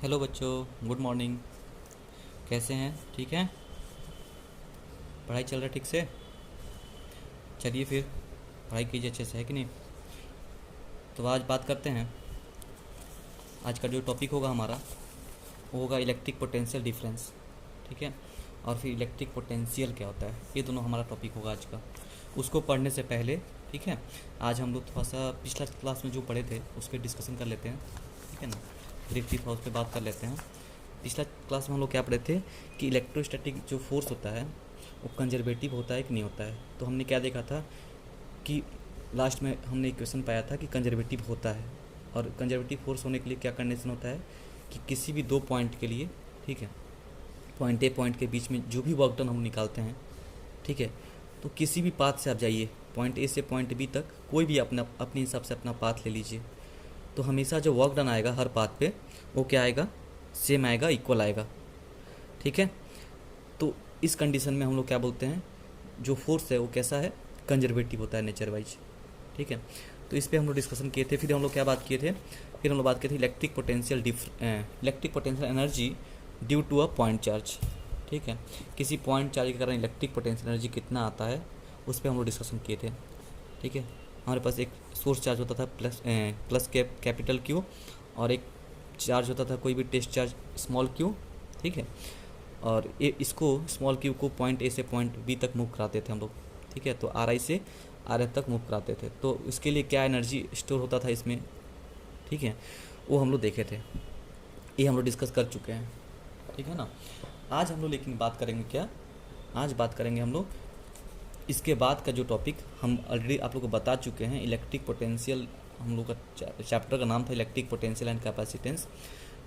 Hello बच्चों, good morning. कैसे हैं? ठीक हैं? पढ़ाई चल रहा है ठीक से? चलिए फिर पढ़ाई कीजिए अच्छे से, है कि नहीं? तो आज बात करते हैं। आज का जो टॉपिक होगा हमारा वो होगा इलेक्ट्रिक पोटेंशियल डिफरेंस। ठीक है? और फिर इलेक्ट्रिक पोटेंशियल क्या होता है, ये दोनों हमारा टॉपिक होगा आज का। उसको पढ़ने से पहले, ठीक है, आज हम लोग थोड़ा सा पिछला क्लास में जो पढ़े थे उस पर डिस्कशन कर लेते हैं। ठीक है ना? ब्रीफली थोड़ा उस पर बात कर लेते हैं। पिछला क्लास में हम लोग क्या पढ़े थे कि इलेक्ट्रोस्टैटिक जो फोर्स होता है वो कंजर्वेटिव होता है कि नहीं होता है। तो हमने क्या देखा था कि लास्ट में हमने इक्वेशन पाया था कि कंजर्वेटिव होता है। और कंजर्वेटिव फोर्स होने के लिए क्या कंडीशन होता है कि किसी भी दो पॉइंट के लिए, ठीक है, पॉइंट ए पॉइंट के बीच में जो भी वर्क डन हम निकालते हैं, ठीक है, तो किसी भी पाथ से आप जाइए, पॉइंट ए से पॉइंट बी तक, कोई भी अपने हिसाब से अपना पाथ ले लीजिए, तो हमेशा जो वर्क डन आएगा हर पाथ पे वो क्या आएगा, सेम आएगा, इक्वल आएगा। ठीक है? तो इस कंडीशन में हम लोग क्या बोलते हैं, जो फोर्स है वो कैसा है, कंजर्वेटिव होता है नेचर वाइज। ठीक है? तो इस पर हम लोग डिस्कशन किए थे। फिर हम लोग क्या बात किए थे, फिर हम लोग बात किए थे electric potential energy due to a point charge. ठीक है? किसी पॉइंट चार्ज के कारण इलेक्ट्रिक पोटेंशियल एनर्जी कितना आता है उस पर हम लोग डिस्कशन किए थे। ठीक है? हमारे पास एक सोर्स चार्ज होता था प्लस कैपिटल क्यू, और एक चार्ज होता था कोई भी टेस्ट चार्ज स्मॉल क्यू। ठीक है? और ये इसको स्मॉल क्यू को पॉइंट ए से पॉइंट बी तक मूव कराते थे हम लोग। ठीक है? तो आर आई से आर एफ तक मूव कराते थे। तो इसके लिए क्या एनर्जी स्टोर होता था इसमें, ठीक है, वो हम लोग देखे थे, ये हम लोग डिस्कस कर चुके हैं। ठीक है ना? आज हम लोग लेकिन बात करेंगे क्या, आज बात करेंगे हम लोग इसके बाद का जो टॉपिक हम ऑलरेडी आप लोग को बता चुके हैं, इलेक्ट्रिक पोटेंशियल। हम लोग का चैप्टर का नाम था electric potential and capacitance.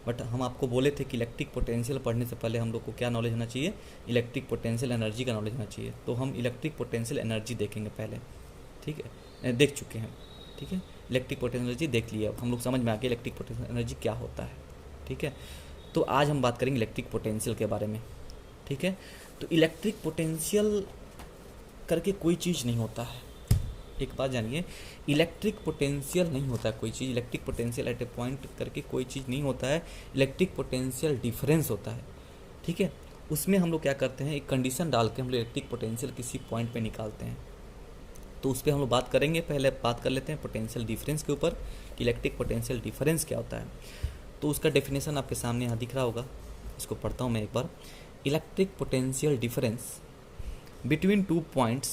But हम आपको बोले थे कि इलेक्ट्रिक पोटेंशियल पढ़ने से पहले हम लोग को क्या नॉलेज होना चाहिए, इलेक्ट्रिक पोटेंशियल एनर्जी का नॉलेज होना चाहिए। तो हम इलेक्ट्रिक पोटेंशियल एनर्जी देखेंगे पहले। ठीक है? देख चुके हैं। ठीक है? इलेक्ट्रिक पोटेंशियल एनर्जी देख लिया, अब हम लोग समझ में आ गया इलेक्ट्रिक पोटेंशियल एनर्जी क्या होता है। ठीक है? तो आज हम बात करेंगे इलेक्ट्रिक पोटेंशियल के बारे में। ठीक है? तो इलेक्ट्रिक पोटेंशियल करके कोई चीज़ नहीं होता है। एक बात जानिए, इलेक्ट्रिक पोटेंशियल नहीं होता है कोई चीज़। Electric potential at a point करके कोई चीज़ नहीं होता है। इलेक्ट्रिक पोटेंशियल डिफरेंस होता है। ठीक है? उसमें हम लोग क्या करते हैं, एक कंडीशन डाल के हम लोग इलेक्ट्रिक पोटेंशियल किसी पॉइंट पे निकालते हैं। तो उस पर हम लोग बात करेंगे। पहले बात कर लेते हैं पोटेंशियल डिफरेंस के ऊपर कि इलेक्ट्रिक पोटेंशियल डिफरेंस क्या होता है। तो उसका डेफिनेशन आपके सामने यहाँ दिख रहा होगा, इसको पढ़ता हूँ मैं एक बार। Electric potential difference between 2 points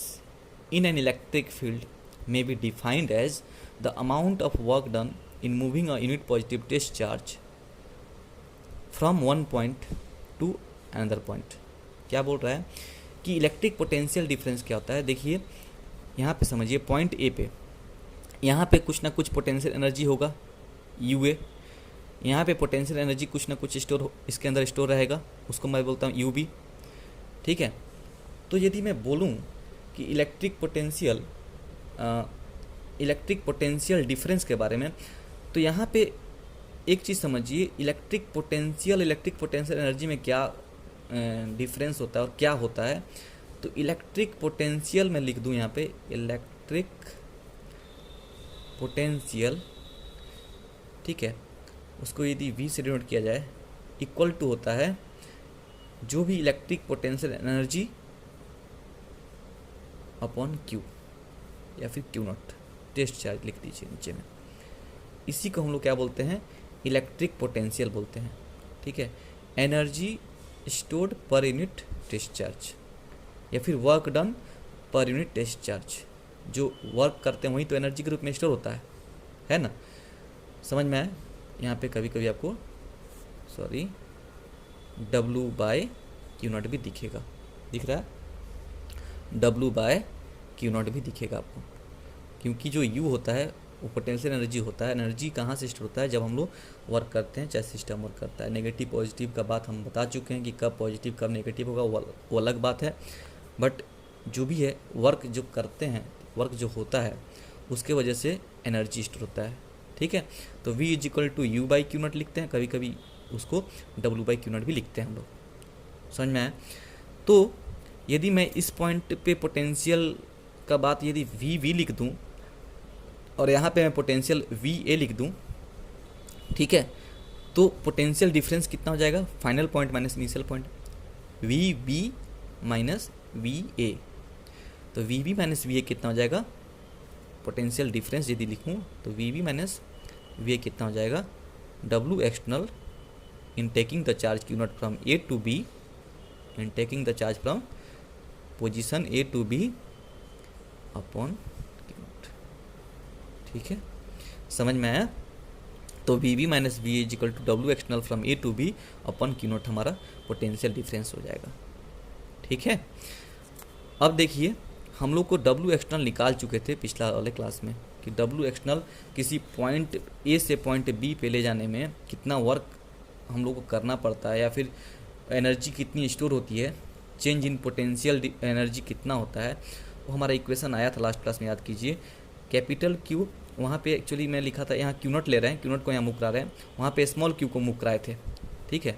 in an electric field may be defined as the amount of work done in moving a unit positive test charge from one point to another point। क्या बोल रहा है कि electric potential difference क्या होता है। देखिए यहाँ पे समझिए, पॉइंट ए पे यहाँ पे कुछ ना कुछ पोटेंशियल एनर्जी होगा यू ए, यहाँ पे पोटेंशियल एनर्जी कुछ ना कुछ स्टोर इसके अंदर स्टोर रहेगा, उसको मैं बोलता हूँ यू बी। ठीक है? तो यदि मैं बोलूं कि इलेक्ट्रिक पोटेंशियल डिफरेंस के बारे में, तो यहाँ पे एक चीज़ समझिए, इलेक्ट्रिक पोटेंशियल एनर्जी में क्या डिफरेंस होता है और क्या होता है। तो इलेक्ट्रिक पोटेंशियल में लिख दूँ यहाँ पे, इलेक्ट्रिक पोटेंशियल, ठीक है, उसको यदि V से डिनोट किया जाए, इक्वल टू होता है जो भी electric potential energy upon Q, या फिर क्यू नॉट, टेस्ट चार्ज लिख दीजिए नीचे में। इसी को हम लोग क्या बोलते हैं, इलेक्ट्रिक पोटेंशियल बोलते हैं। ठीक है? Energy stored per unit test charge, या फिर work done per unit test charge. जो वर्क करते हैं वही तो एनर्जी के रूप में स्टोर होता है ना? समझ में आया? यहाँ पे कभी कभी आपको W बाय क्यू नॉट भी दिखेगा, दिख रहा है? W बाय क्यू नॉट भी दिखेगा आपको, क्योंकि जो U होता है वो पोटेंशियल एनर्जी होता है। एनर्जी कहाँ से स्टोर होता है, जब हम लोग वर्क करते हैं, चाहे सिस्टम वर्क करता है। नेगेटिव पॉजिटिव का बात हम बता चुके हैं कि कब पॉजिटिव कब नेगेटिव होगा, वो अलग बात है। बट जो भी है, वर्क जो करते हैं, वर्क जो होता है उसके वजह से एनर्जी स्टोर होता है। ठीक है? तो V is equal to U by Q not लिखते हैं, कभी कभी उसको W बाई क्यू नॉट भी लिखते हैं हम लोग। समझ में आया? तो यदि मैं इस पॉइंट पे पोटेंशियल का बात यदि V लिख दूं और यहाँ पे मैं पोटेंशियल VA लिख दूं, ठीक है, तो पोटेंशियल डिफरेंस कितना हो जाएगा, final point minus initial point, V B minus V A. तो V B minus V A कितना हो जाएगा, पोटेंशियल डिफरेंस यदि लिखूँ तो V B minus V A कितना हो जाएगा, W external in taking the charge Q naught from A to B, in taking the charge from position A to B upon Q naught. ठीक है, समझ में आया। तो V B minus we is equal to W external from A to B upon Q not हमारा potential difference हो जाएगा। ठीक है, अब देखिए हम लोग को डब्ल्यू एक्सटर्नल निकाल चुके थे पिछला वाले क्लास में कि डब्ल्यू एक्सटर्नल किसी पॉइंट ए से पॉइंट बी पे ले जाने में कितना वर्क हम लोग को करना पड़ता है, या फिर एनर्जी कितनी स्टोर होती है, चेंज इन पोटेंशियल एनर्जी कितना होता है, वो हमारा इक्वेशन आया था लास्ट क्लास में, याद कीजिए। कैपिटल क्यू वहाँ पे एक्चुअली मैं लिखा था, यहाँ क्यू नॉट ले रहे हैं, क्यू नॉट को यहाँ मूव करा रहे हैं, वहाँ पे स्मॉल क्यू को मूव कराए थे। ठीक है,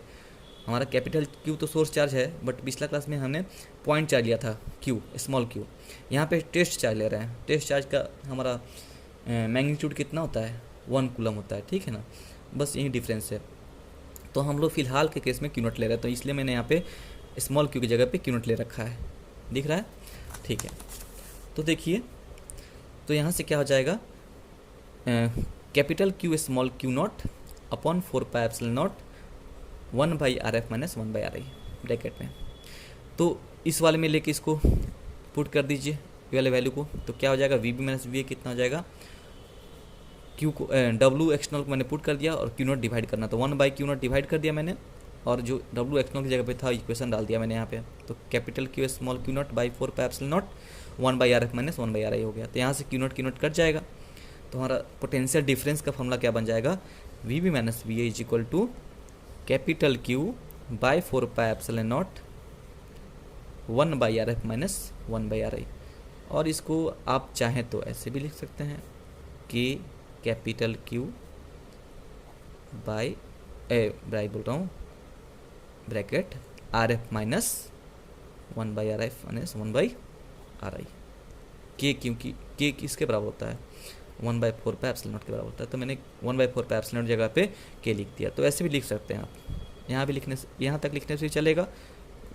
हमारा कैपिटल क्यू तो सोर्स चार्ज है, बट पिछला क्लास में हमने पॉइंट चार्ज लिया था क्यू, स्मॉल क्यू। यहाँ पे टेस्ट चार्ज ले रहे हैं, टेस्ट चार्ज का हमारा मैग्नीट्यूड कितना होता है, 1 कूलम होता है। ठीक है ना, बस यही डिफरेंस है। तो हम लोग फिलहाल के केस में क्यू नॉट ले रहे हैं, तो इसलिए मैंने यहाँ पे स्मॉल क्यू की जगह पे क्यू नॉट ले रखा है, दिख रहा है। ठीक है, तो देखिए, तो यहाँ से क्या हो जाएगा, capital Q small Q not upon 4 pi epsilon not 1 by R F minus 1 by R I bracket में। तो इस वाले में लेके इसको पुट कर दीजिए ये वाले वैल्यू को, तो क्या हो जाएगा, V B minus V A कितना हो जाएगा, क्यू को डब्ल्यू एक्सटर्नल को मैंने पुट कर दिया और क्यू नॉट डिवाइड करना, तो 1 बाई क्यू नॉट डिवाइड कर दिया मैंने, और जो डब्ल्यू एक्सटर्नल की जगह पे था इक्वेशन डाल दिया मैंने यहाँ पे। तो capital Q small Q not by 4 pi epsilon not 1 by R F minus 1 by R आई हो गया। तो यहाँ से क्यू नॉट कट जाएगा, तो हमारा पोटेंशियल डिफरेंस का फॉर्मूला क्या बन जाएगा, V B minus V A is equal to capital Q by 4 pi epsilon not 1 by R F minus 1 by R I. और इसको आप चाहें तो ऐसे भी लिख सकते हैं कि कैपिटल क्यू बाई बोल रहा हूँ bracket are F minus 1 by R F minus 1 by R आई के, क्योंकि के किसके बराबर होता है, 1 बाई 4 पाई एप्सिलॉन नॉट के बराबर होता है, तो मैंने 1 बाई 4 पाई एप्सिलॉन नॉट जगह पे के लिख दिया। तो ऐसे भी लिख सकते हैं आप, यहाँ भी लिखने से, यहाँ तक लिखने से चलेगा,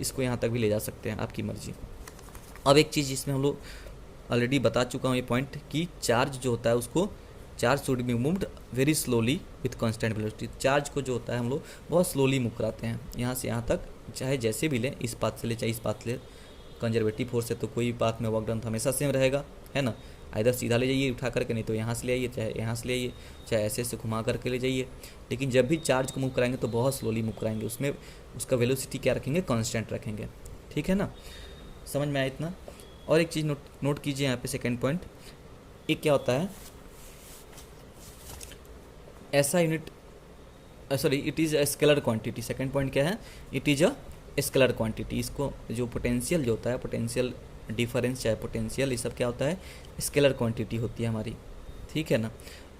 इसको यहाँ तक भी ले जा सकते हैं, आपकी मर्जी। अब एक चीज़ इसमें हम लोग ऑलरेडी बता चुका हूँ ये पॉइंट, कि चार्ज जो होता है उसको, charge should be moved very slowly with constant velocity. Charge को जो होता है हम लोग बहुत स्लोली मूव कराते हैं, यहाँ से यहाँ तक, चाहे जैसे भी लें, इस पाथ से ले चाहे इस पाथ से ले, कंजर्वेटिव फोर्स है तो कोई पाथ में वर्क डन तो हमेशा सेम रहेगा, है ना। इधर सीधा ले जाइए उठा करके, नहीं तो यहाँ से ले आइए, चाहे यहाँ से ले आइए, चाहे ऐसे ऐसे घुमा करके ले जाइए। लेकिन जब भी चार्ज को मूव कराएंगे तो बहुत स्लोली मूव कराएंगे, उसमें उसका वेलोसिटी क्या रखेंगे, कांस्टेंट रखेंगे। ठीक है ना, समझ में आया इतना। और एक चीज़ नोट कीजिए यहाँ पे, सेकेंड पॉइंट, एक क्या होता है, ऐसा unit, sorry it is a scalar quantity. Second point क्या है, it is a scalar quantity. इसको जो पोटेंशियल जो होता है, पोटेंशियल डिफरेंस चाहे पोटेंशियल, ये सब क्या होता है, स्केलर क्वांटिटी होती है हमारी। ठीक है ना,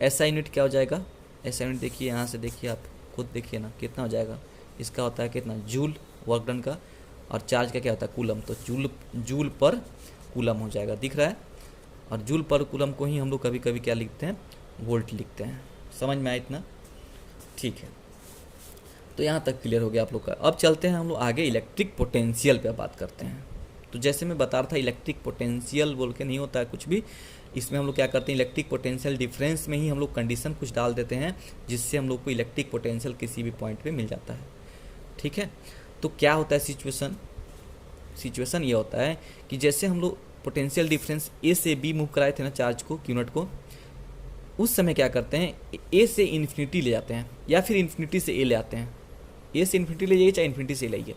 ऐसा यूनिट क्या हो जाएगा, ऐसा यूनिट देखिए, यहाँ से देखिए, आप खुद देखिए ना कितना हो जाएगा, इसका होता है कितना, जूल वर्क डन का, और चार्ज का क्या होता है, कूलम, तो जूल पर कूलम हो जाएगा, दिख रहा है। और जूल पर कूलम को ही हम लोग कभी कभी क्या लिखते हैं, वोल्ट लिखते हैं। समझ में आया इतना, ठीक है। तो यहाँ तक क्लियर हो गया आप लोग का। अब चलते हैं हम लोग आगे इलेक्ट्रिक पोटेंशियल पे बात करते हैं। तो जैसे मैं बता रहा था, इलेक्ट्रिक पोटेंशियल बोल के नहीं होता है कुछ भी, इसमें हम लोग क्या करते हैं, इलेक्ट्रिक पोटेंशियल डिफरेंस में ही हम लोग कंडीशन कुछ डाल देते हैं, जिससे हम लोग को इलेक्ट्रिक पोटेंशियल किसी भी पॉइंट पे मिल जाता है। ठीक है, तो क्या होता है सिचुएशन ये होता है कि जैसे हम लोग पोटेंशियल डिफरेंस ए से बी मूव कराए थे ना चार्ज को, क्यू नॉट को, उस समय क्या करते हैं, ए से इन्फिनिटी ले जाते हैं, या फिर इन्फिनिटी से ए ले आते हैं। ए से इन्फिनिटी ले जाइए, चाहे इन्फिनिटी से लाइए,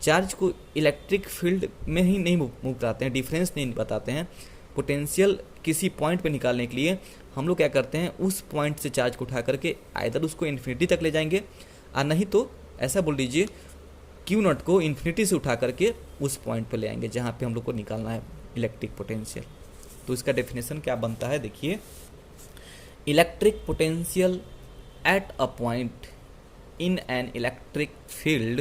चार्ज को इलेक्ट्रिक फील्ड में ही नहीं मूव कराते हैं, डिफरेंस नहीं बताते हैं। पोटेंशियल किसी पॉइंट पे निकालने के लिए हम लोग क्या करते हैं, उस पॉइंट से चार्ज को उठा करके आइदर उसको इन्फिनिटी तक ले जाएंगे, और नहीं तो ऐसा बोल दीजिए, क्यू नॉट को इन्फिनिटी से उठा करके उस पॉइंट पे ले आएंगे जहाँ पे हम लोग को निकालना है इलेक्ट्रिक पोटेंशियल। तो इसका डेफिनेशन क्या बनता है, देखिए, electric potential at a point in an electric field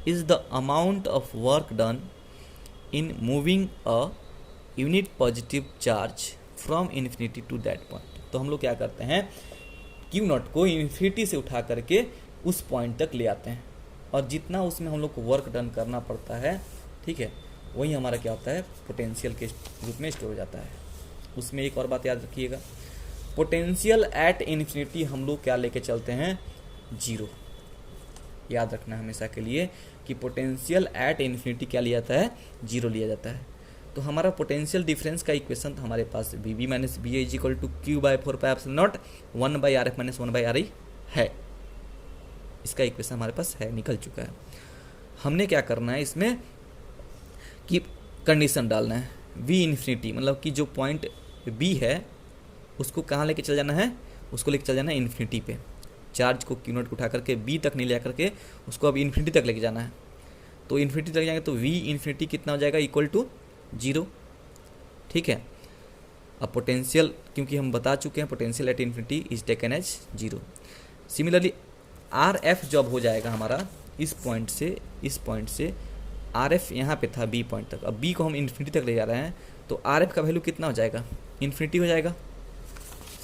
is the amount of work done in moving a unit positive charge from infinity to that point। तो हम लोग क्या करते हैं, क्यू नॉट को इन्फिनिटी से उठा करके उस पॉइंट तक ले आते हैं, और जितना उसमें हम लोग को वर्क डन करना पड़ता है, ठीक है, वही हमारा क्या होता है, पोटेंशियल के रूप में स्टोर हो जाता है। उसमें एक और बात याद रखिएगा, पोटेंशियल एट इन्फिनिटी हम लोग क्या लेके चलते हैं, जीरो। याद रखना हमेशा के लिए कि पोटेंशियल एट इन्फिनिटी क्या लिया जाता है, जीरो लिया जाता है। तो हमारा पोटेंशियल डिफरेंस का इक्वेशन तो हमारे पास B B minus B A is equal to Q by four pi epsilon naught 1/RF minus 1/RI है। इसका इक्वेशन हमारे पास है, निकल चुका है। हमने क्या करना है इसमें कि कंडीशन डालना है, वी इन्फिनिटी मतलब कि जो पॉइंट बी है उसको कहाँ लेके चल जाना है, उसको लेके चल जाना है इन्फिनिटी पे। चार्ज को क्यू नॉट उठा करके बी तक नहीं ले करके उसको अब इन्फिनिटी तक लेके जाना है। तो इन्फिनिटी तक जाएंगे तो वी इन्फिनिटी कितना हो जाएगा, इक्वल टू जीरो। ठीक है, अब पोटेंशियल क्योंकि हम बता चुके हैं potential at infinity is taken as zero. Similarly R F जब हो जाएगा हमारा इस पॉइंट से आर एफ यहाँ पे था बी पॉइंट तक, अब बी को हम इन्फिनिटी तक ले जा रहे हैं तो आर एफ का वैल्यू कितना हो जाएगा, इन्फिनिटी हो जाएगा।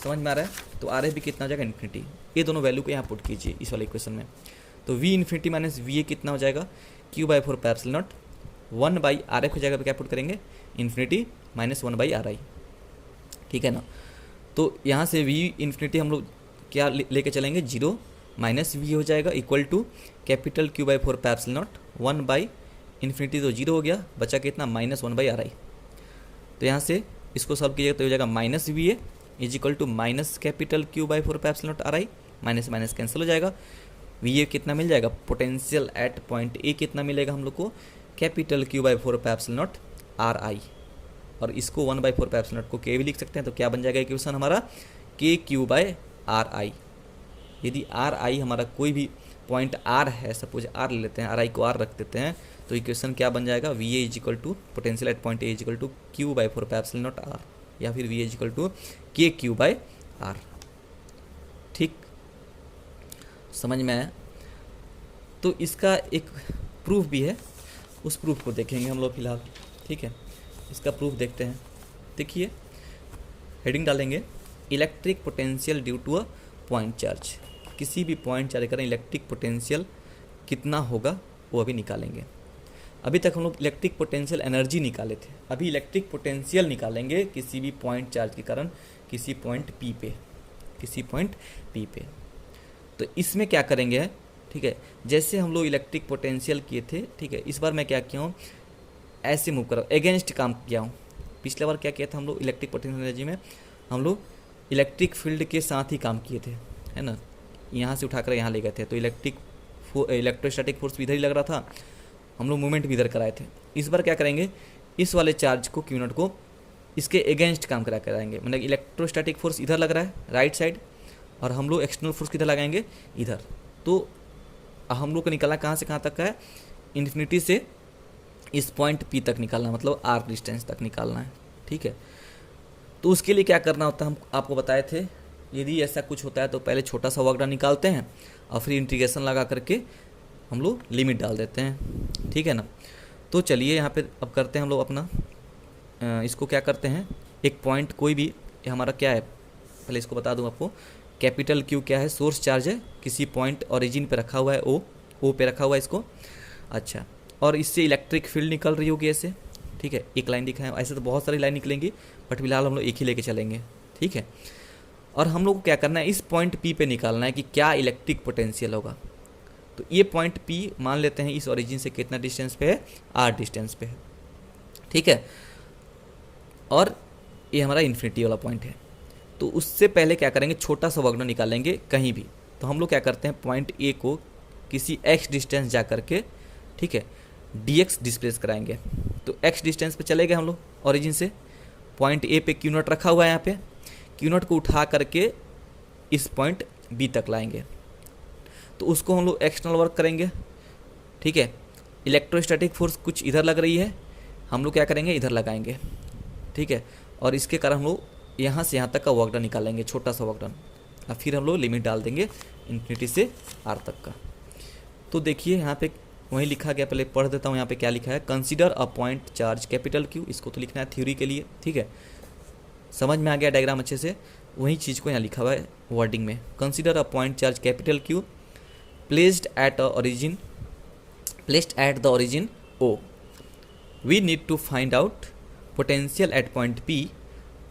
समझ में आ रहा है, तो आर एफ भी कितना हो जाएगा, इन्फिनिटी। ये दोनों वैल्यू को यहाँ पुट कीजिए इस वाले इक्वेशन में। तो we infinity minus V A कितना हो जाएगा, Q by four pi epsilon naught 1/RF की जगह पे क्या पुट करेंगे, इन्फिनिटी माइनस 1/RI। ठीक है ना, तो यहाँ से वी इन्फिनिटी हम लोग क्या लेके चलेंगे, जीरो माइनस वी हो जाएगा equal to capital Q by four pi epsilon naught 1/इन्फिनिटी तो जीरो हो गया, बचा कितना माइनस 1/RI। तो यहाँ से इसको सॉल्व कीजिएगा तो हो जाएगा minus V A is equal to minus capital Q by four pi epsilon not RI, minus minus cancel हो जाएगा। वी ए कितना मिल जाएगा, पोटेंशियल एट पॉइंट ए कितना मिलेगा हम लोग को, capital Q by four pi epsilon not RI, और इसको 1/4 पाई एप्सिलॉन नॉट को के भी लिख सकते हैं। तो क्या बन जाएगा इक्वेशन हमारा, के क्यू बाई RI। यदि RI हमारा कोई भी पॉइंट R है, सपोज R ले लेते हैं, RI को R रख देते हैं, तो इक्वेशन क्या बन जाएगा, V A is equal to potential at point A is equal to Q by four pi epsilon not R, या फिर V A is equal to K Q by R। ठीक, समझ में आया। तो इसका एक प्रूफ भी है, उस प्रूफ को देखेंगे हम लोग फिलहाल। ठीक है, इसका प्रूफ देखते हैं। देखिए, हेडिंग डालेंगे electric potential due to a point charge. किसी भी पॉइंट चार्ज करें इलेक्ट्रिक पोटेंशियल कितना होगा वो अभी निकालेंगे। अभी तक हम लोग इलेक्ट्रिक पोटेंशियल एनर्जी निकाले थे, अभी इलेक्ट्रिक पोटेंशियल निकालेंगे किसी भी पॉइंट चार्ज के कारण किसी पॉइंट पी पे। तो इसमें क्या करेंगे, ठीक है, जैसे हम लोग इलेक्ट्रिक पोटेंशियल किए थे, ठीक है, इस बार मैं क्या किया हूँ, ऐसे मूव कर अगेंस्ट काम किया हूँ। पिछले बार क्या किया था हम लोग इलेक्ट्रिक पोटेंशियल एनर्जी में, हम लोग इलेक्ट्रिक फील्ड के साथ ही काम किए थे, है ना, यहाँ से उठाकर यहाँ ले गए थे, तो इलेक्ट्रोस्टैटिक फोर्स भी इधर ही लग रहा था, हम लोग मूवमेंट भी इधर कराए थे। इस बार क्या करेंगे, इस वाले चार्ज को क्यू नॉट को इसके अगेंस्ट काम करा कराएंगे, मतलब इलेक्ट्रोस्टैटिक फोर्स इधर लग रहा है राइट साइड, और हम लोग एक्सटर्नल फोर्स किधर लगाएंगे, इधर। तो हम लोग को निकालना कहाँ से कहाँ तक का है, इन्फिनिटी से इस पॉइंट पी तक निकालना, मतलब आर डिस्टेंस तक निकालना है। ठीक है, तो उसके लिए क्या करना होता है हम आपको बताए थे, यदि ऐसा कुछ होता है तो पहले छोटा सा वर्क डन निकालते हैं और फिर इंटीग्रेशन लगा करके हम लोग लिमिट डाल देते हैं। ठीक है ना, तो चलिए यहाँ पे अब करते हैं हम लोग अपना इसको क्या करते हैं, एक पॉइंट कोई भी हमारा क्या है, पहले इसको बता दूँ आपको, कैपिटल क्यू क्या है, सोर्स चार्ज है, किसी पॉइंट ओरिजिन पे रखा हुआ है, ओ पे रखा हुआ है इसको। अच्छा, और इससे इलेक्ट्रिक फील्ड निकल रही होगी ऐसे। ठीक है, एक लाइन दिखा है, ऐसे तो बहुत सारी लाइन निकलेंगी, बट फिलहाल हम लोग एक ही लेके चलेंगे। ठीक है, और हम लोग को क्या करना है, इस पॉइंट पी पे निकालना है कि क्या इलेक्ट्रिक पोटेंशियल होगा। तो ये पॉइंट पी मान लेते हैं इस ओरिजिन से कितना डिस्टेंस पे है, आर डिस्टेंस पे है। ठीक है, और ये हमारा इन्फिनिटी वाला पॉइंट है। तो उससे पहले क्या करेंगे, छोटा सा वर्क डन निकालेंगे कहीं भी। तो हम लोग क्या करते हैं, पॉइंट ए को किसी एक्स डिस्टेंस जा करके, ठीक है, dx डिस्प्लेस कराएंगे। तो x डिस्टेंस पे चले गए हम लोग ओरिजिन से, पॉइंट ए पे क्यू नॉट रखा हुआ है, यहाँ पे क्यू नॉट को उठा करके इस पॉइंट बी तक लाएंगे। तो उसको हम लोग एक्सटर्नल वर्क करेंगे। ठीक है, इलेक्ट्रोस्टैटिक फोर्स कुछ इधर लग रही है, हम लोग क्या करेंगे, इधर लगाएंगे। ठीक है, और इसके कारण हम लोग यहाँ से यहाँ तक का वर्क डन निकालेंगे, छोटा सा वर्क डन, और फिर हम लोग लिमिट डाल देंगे इन्फिनिटी से आर तक का। तो देखिए यहाँ पे वहीं लिखा गया, पहले पढ़ देता हूँ यहाँ पे क्या लिखा है, consider a point charge capital Q, इसको तो लिखना है थ्योरी के लिए। ठीक है, समझ में आ गया डायग्राम अच्छे से? वही चीज़ को यहाँ लिखा हुआ है वर्डिंग में। Consider a point charge capital Q placed at the origin O। We need to find out potential at point P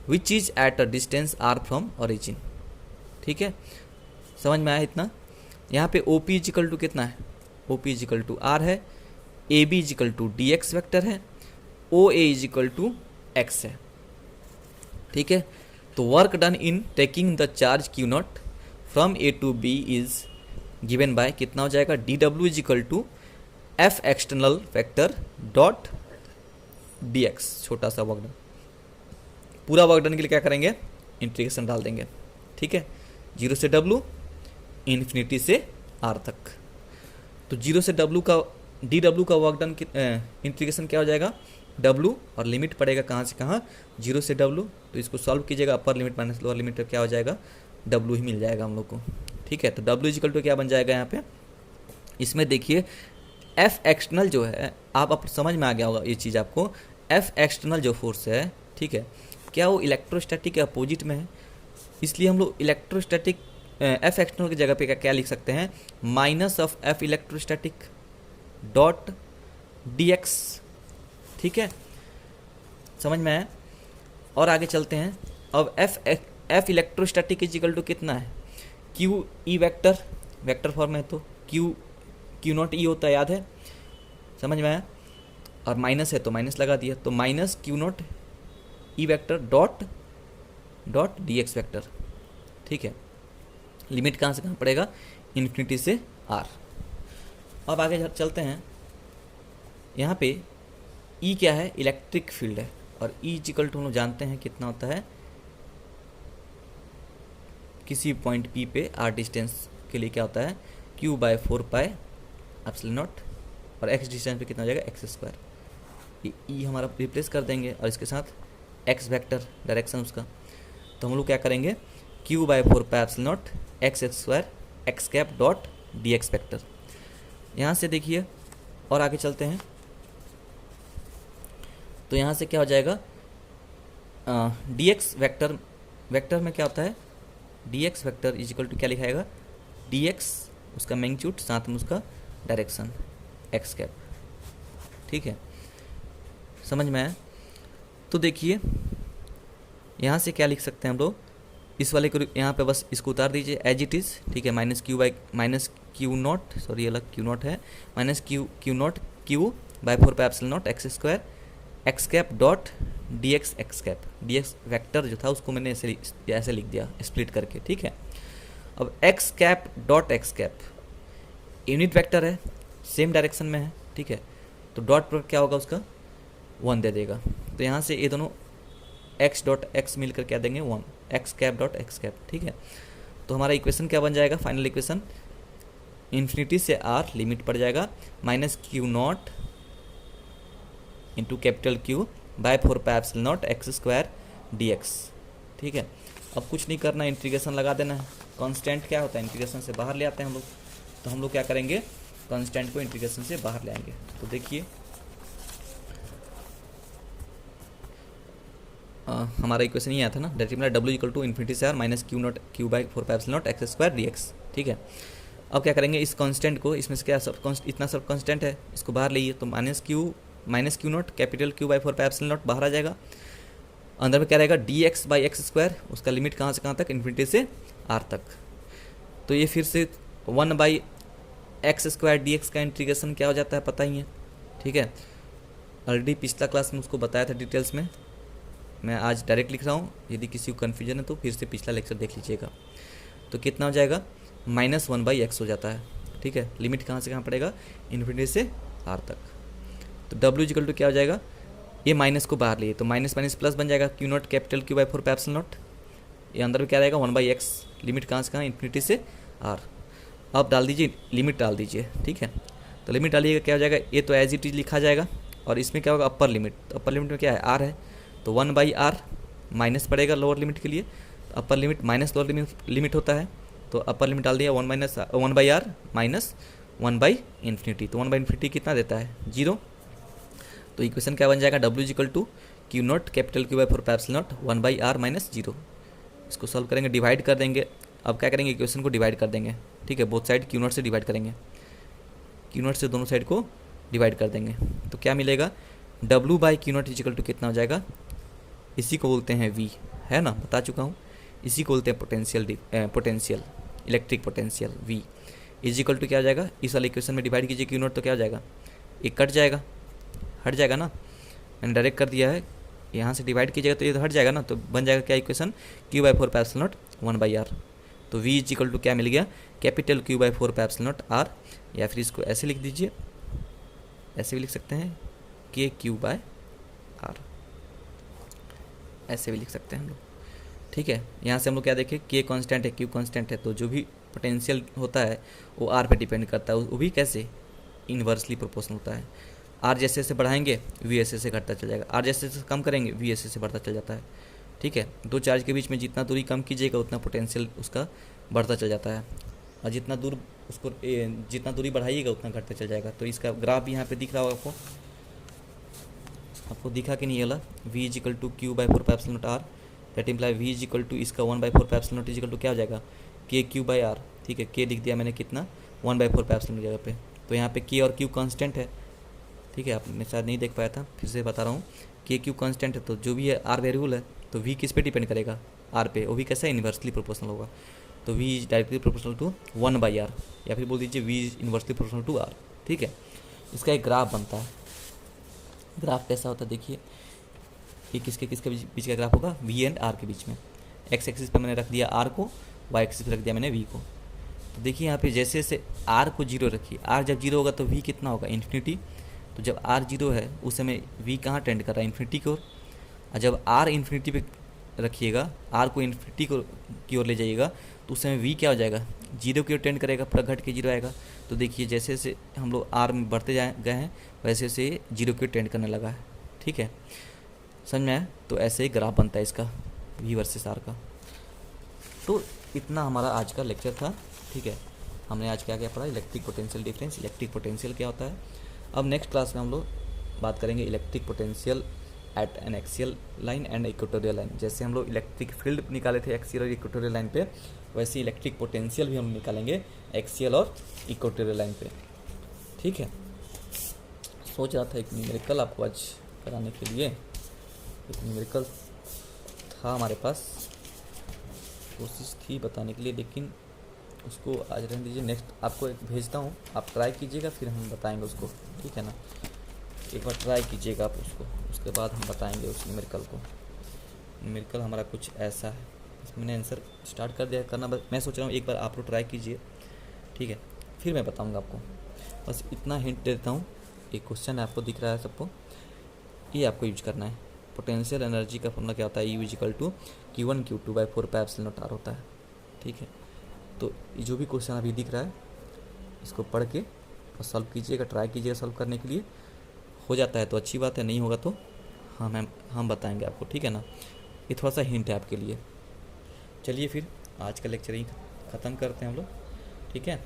which is at a distance R from origin. ठीक है, समझ में आया इतना? यहाँ पे OP इजिकल टू कितना है? OP इजिकल टू R है, AB is equal to DX vector है, OA इजिकल टू X है। ठीक है, तो work done in taking the charge Q0 from A to B is given by कितना हो जाएगा? DW is equal to F external vector dot DX। छोटा सा वर्क डन, पूरा वर्क डन के लिए क्या करेंगे? इंटीग्रेशन डाल देंगे। ठीक है, 0 से W इन्फिनिटी से R तक। तो 0 से W का DW का वर्क डन इंटीग्रेशन क्या हो जाएगा? W, और लिमिट पड़ेगा कहाँ से कहाँ? 0 से W। तो इसको सॉल्व कीजिएगा, upper limit minus lower limit क्या हो जाएगा? W ही मिल जाएगा हम लोग को। ठीक है, तो W इजिकल टू क्या बन जाएगा यहाँ पे? इसमें देखिए F एक्सटर्नल जो है, आप समझ में आ गया होगा ये चीज़ आपको। F एक्सटर्नल जो फोर्स है, ठीक है, क्या वो इलेक्ट्रोस्टैटिक के अपोजिट में है? इसलिए हम लोग इलेक्ट्रोस्टैटिक F एक्सटर्नल की जगह पे क्या लिख सकते हैं? Minus of F electrostatic dot DX। ठीक है, समझ में आया? और आगे चलते हैं। अब F इलेक्ट्रोस्टैटिक इजिकल टू कितना है? Q E वेक्टर फॉर्म है, तो Q0 E होता है, याद है? समझ में आया? और माइनस है तो माइनस लगा दिया, तो minus Q0 E vector dot DX vector. ठीक है, लिमिट कहाँ से कहाँ पड़ेगा? इन्फिनिटी से R। अब आगे चलते हैं। यहाँ पे E क्या है? इलेक्ट्रिक फील्ड है, और E इजिकल टू हम लोग जानते हैं कितना होता है? किसी पॉइंट P पे R डिस्टेंस के लिए क्या होता है? Q by 4 pi epsilon not, और X डिस्टेंस पे कितना हो जाएगा? x²। ये E हमारा रिप्लेस कर देंगे, और इसके साथ X वेक्टर डायरेक्शन उसका। तो हम लोग क्या करेंगे? Q by 4 pi epsilon not x² x cap dot DX vector. यहाँ से देखिए, और आगे चलते हैं। तो यहाँ से क्या हो जाएगा? DX वेक्टर में क्या होता है? DX वेक्टर इजिकल टू क्या लिखाएगा? DX उसका मैग्नीट्यूड, साथ में उसका डायरेक्शन x कैप। ठीक है, समझ में आया? तो देखिए यहाँ से क्या लिख सकते हैं हम लोग? इस वाले को यहाँ पे बस इसको उतार दीजिए एज इट इज़। ठीक है, माइनस Q0, सॉरी अलग Q0 है, minus Q0 Q by 4 pi epsilon not x² x cap dot DX x cap. DX vector जो था उसको मैंने ऐसे लिख दिया स्प्लिट करके। ठीक है, अब x cap dot x cap unit vector है, सेम डायरेक्शन में है। ठीक है, तो डॉट प्रोडक्ट क्या होगा? उसका 1 दे देगा। तो यहाँ से ये दोनों x डॉट x मिलकर क्या देंगे? 1 x cap dot x cap. ठीक है, तो हमारा इक्वेशन क्या बन जाएगा? फाइनल इक्वेशन इन्फिनिटी से R लिमिट पड़ जाएगा minus Q0 into capital Q by 4 pi epsilon not x² DX। ठीक है, अब कुछ नहीं करना, इंटीग्रेशन लगा देना है। कांस्टेंट क्या होता है? इंटीग्रेशन से बाहर ले आते हैं हम लोग। तो हम लोग क्या करेंगे? कांस्टेंट को इंटीग्रेशन से बाहर ले आएंगे। तो देखिए हमारा इक्वेशन ये आया था ना, derivative W equal to infinity से R minus Q0 Q by 4 pi epsilon not x² DX। ठीक है, अब क्या करेंगे? इस कांस्टेंट को, इसमें से क्या इतना सब कांस्टेंट है, इसको बाहर लाइए। तो minus Q0 capital Q by 4 pi epsilon not बाहर आ जाएगा। अंदर में क्या रहेगा? DX बाई x², उसका लिमिट कहाँ से कहाँ तक? इन्फिनिटी से R तक। तो ये फिर से 1 बाई x² DX का इंटीग्रेशन क्या हो जाता है पता ही है। ठीक है, ऑलरेडी पिछला क्लास में उसको बताया था डिटेल्स में, मैं आज डायरेक्ट लिख रहा हूँ। यदि किसी को कन्फ्यूजन है तो फिर से पिछला लेक्चर देख लीजिएगा। तो कितना हो जाएगा? -1 बाई x हो जाता है। ठीक है, लिमिट कहाँ से कहाँ पड़ेगा? इन्फिनिटी से R तक। तो W इक्वल टू क्या हो जाएगा? ये माइनस को बाहर लिए तो माइनस माइनस प्लस बन जाएगा Q0 capital Q by 4 pi epsilon not. ये अंदर में क्या रहेगा? 1 बाई x, लिमिट कहाँ से कहाँ? इन्फिनिटी से R। अब डाल दीजिए, लिमिट डाल दीजिए। ठीक है, तो लिमिट डालिएगा, क्या हो जाएगा? ये तो एज इट इज लिखा जाएगा, और इसमें क्या होगा? Upper limit. तो अपर लिमिट में क्या है? R है, तो 1 बाई R माइनस पड़ेगा लोअर लिमिट के लिए। तो upper limit minus lower limit होता है, तो अपर लिमिट डाल दिया 1 by R minus 1 by infinity. तो 1 बाई इन्फिनिटी कितना देता है? 0। तो इक्वेशन क्या बन जाएगा? W equal to Q not capital Q by 4 pi epsilon not 1 by R minus 0। इसको सॉल्व करेंगे, डिवाइड कर देंगे। अब क्या करेंगे, इक्वेशन को डिवाइड कर देंगे, ठीक है, बोथ साइड क्यू नॉट से डिवाइड करेंगे, क्यू नॉट से दोनों साइड को डिवाइड कर देंगे। तो क्या मिलेगा, W by Q not is equal to कितना हो जाएगा, इसी को बोलते हैं वी, है ना, बता चुका हूँ। इसी को बोलते हैं potential electric potential V is equal to क्या हो जाएगा, इस वाले इक्वेशन में डिवाइड कीजिए क्यू नॉट तो क्या हो जाएगा, एक कट जाएगा, हट जाएगा ना, मैंने डायरेक्ट कर दिया है, यहाँ से डिवाइड कीजिएगा तो ये तो हट जाएगा ना, तो बन जाएगा क्या equation, Q by 4 pi epsilon not 1 by R. तो वी इजिकल टू क्या मिल गया, capital Q by 4 pi epsilon not R, या फिर इसको ऐसे लिख दीजिए, ऐसे भी लिख सकते हैं के क्यू बाय आर, ऐसे भी लिख सकते हैं हम लोग, ठीक है। यहाँ से हम लोग क्या देखें, के कांस्टेंट है, क्यू कांस्टेंट है, तो जो भी पोटेंशियल होता है वो आर पे डिपेंड करता है, वो भी कैसे, इन्वर्सली प्रोपोर्शनल होता है। आर जैसे जैसे बढ़ाएंगे वी ऐसे ऐसे घटता चल जाएगा, आर जैसे जैसे कम करेंगे वी ऐसे ऐसे बढ़ता चल जाता है, ठीक है। दो चार्ज के बीच में जितना दूरी कम कीजिएगा उतना पोटेंशियल उसका बढ़ता चल जाता है, और जितना दूरी बढ़ाइएगा उतना घटता चल जाएगा। तो इसका ग्राफ भी यहाँ पे दिख रहा होगा आपको दिखा कि नहीं, ये वाला V is equal to Q by 4 pi epsilon not R, that imply V is equal to इसका 1 by 4 pi epsilon not is equal to क्या हो जाएगा, के क्यू बाई आर, ठीक है। के लिख दिया मैंने कितना, 1 बाई 4 पाई एप्सिलॉन जगह पे, तो यहाँ पे के और क्यू कांस्टेंट है, ठीक है। आपने शायद नहीं देख पाया था, फिर से बता रहा हूँ, के क्यू कांस्टेंट है, तो जो भी है आर वेरिएबल है, तो वी किस पे डिपेंड करेगा, आर पे, वो भी कैसा इन्वर्सली प्रोपोर्शनल होगा, तो V is directly proportional to 1 by R, या फिर बोल दीजिए V is inversely proportional to R, ठीक है। इसका एक ग्राफ बनता है, ग्राफ कैसा होता है देखिए, ये किसके बीच का ग्राफ होगा, वी एंड आर के बीच में। एक्स एक्सिस पे मैंने रख दिया आर को, वाई एक्सिस पे रख दिया मैंने वी को। तो देखिए यहाँ पे जैसे जैसे आर को जीरो रखिए, आर जब जीरो होगा तो वी कितना होगा, इन्फिनिटी। तो जब आर जीरो है उस समय वी कहाँ टेंड कर रहा है, इन्फिनिटी की ओर। और जब आर इन्फिनिटी पे रखिएगा, आर को इन्फिनिटी की ओर ले जाइएगा, तो उस समय वी क्या हो जाएगा, जीरो की ओर टेंड करेगा, पूरा घट के जीरो आएगा। तो देखिए जैसे जैसे हम लोग आर में बढ़ते गए हैं वैसे वैसे जीरो की ओर टेंड करने लगा है, ठीक है, समझ में आया। तो ऐसे ही ग्राफ बनता है इसका वी वर्सेस आर का। तो इतना हमारा आज का लेक्चर था, ठीक है। हमने आज क्या क्या पढ़ा, electric potential difference, electric potential क्या होता है। अब नेक्स्ट क्लास में हम लोग बात करेंगे electric potential eight N axial line and equatorial line. जैसे हम लोग इलेक्ट्रिक फील्ड निकाले थे एक्सियल और इक्वेटोरियल लाइन पे, वैसे इलेक्ट्रिक पोटेंशियल भी हम निकालेंगे एक्सियल और इक्वेटोरियल लाइन पे, ठीक है। सोच रहा था एक न्यूमेरिकल आपको आज कराने के लिए, एक न्यूमेरिकल था हमारे पास, कोशिश थी बताने के लिए, लेकिन उसको आज रहने दीजिए, नेक्स्ट आपको एक भेजता हूँ, आप ट्राई कीजिएगा, फिर हम बताएंगे उसको, ठीक है ना। एक बार ट्राई कीजिएगा आप उसको, उसके बाद हम बताएंगे उस न्यूमेरिकल को। न्यूमेरिकल हमारा कुछ ऐसा है, मैंने आंसर स्टार्ट कर दिया करना, बस मैं सोच रहा हूँ एक बार आप लोग ट्राई कीजिए, ठीक है, फिर मैं बताऊँगा आपको। बस इतना हिंट दे देता हूँ, एक क्वेश्चन है आपको दिख रहा है सबको, ये आपको यूज करना है। पोटेंशियल एनर्जी का फॉर्मूला क्या होता है, U equal to Q1 Q2 by 4 pi epsilon not R होता है, ठीक है। तो जो भी क्वेश्चन अभी दिख रहा है इसको पढ़ के और सॉल्व कीजिएगा, ट्राई कीजिएगा सॉल्व करने के लिए। हो जाता है तो अच्छी बात है, नहीं होगा तो हाँ मैम हम बताएंगे आपको, ठीक है ना। ये थोड़ा सा हिंट है आपके लिए। चलिए फिर आज का लेक्चर यहीं ख़त्म करते हैं हम लोग, ठीक है।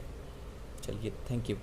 चलिए, थैंक यू।